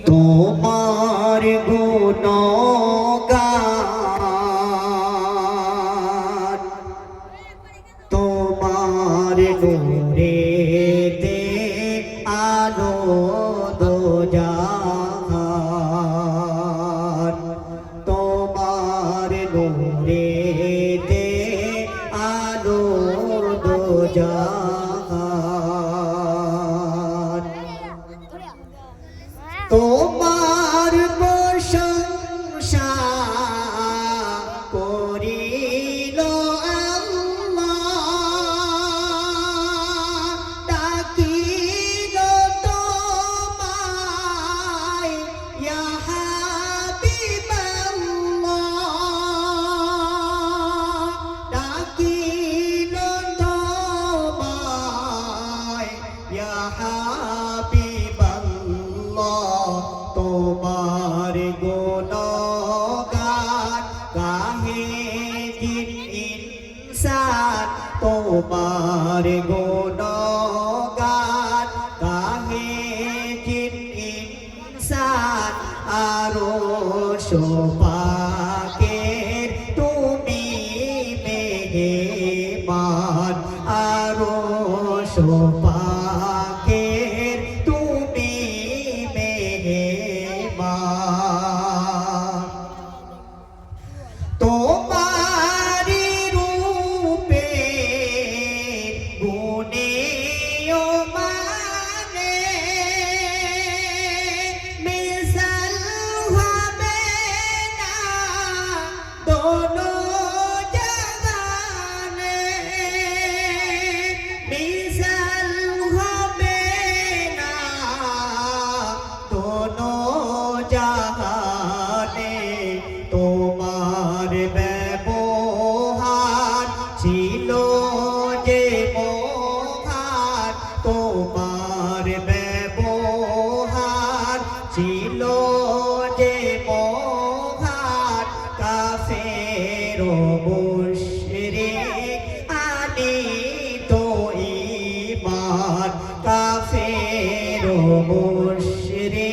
তোমার গুণগান তোমার নূরেতে আলো দোজাহান তোমার নূরেতে আলো দোজাহান তোমার প্রশংসা করিল আল্লাহ ডাকিল তোমায় ইয়া হাবিবাল্লাহ ডাকিল তোমায় ইয়া হাবিবাল্লাহ তোমার গুণগান গাহে জিন ইনসান তোমার গুণগান গাহে জিন ইনসান আরশ পাকের তুমি মেহেমান আরশ পাকের তুমি মেহেমান তোমারি রূপে গুণে ও মানে মিসাল হবে না দোনো জাহানে মিসাল হবে না দোনো জাহানে তোমার ব্যবহার ছিল যে মহান তোমার ব্যবহার ছিল যে মহান কাফের ও মুশরিক আনিত ঈমান কাফের ও মুশরিক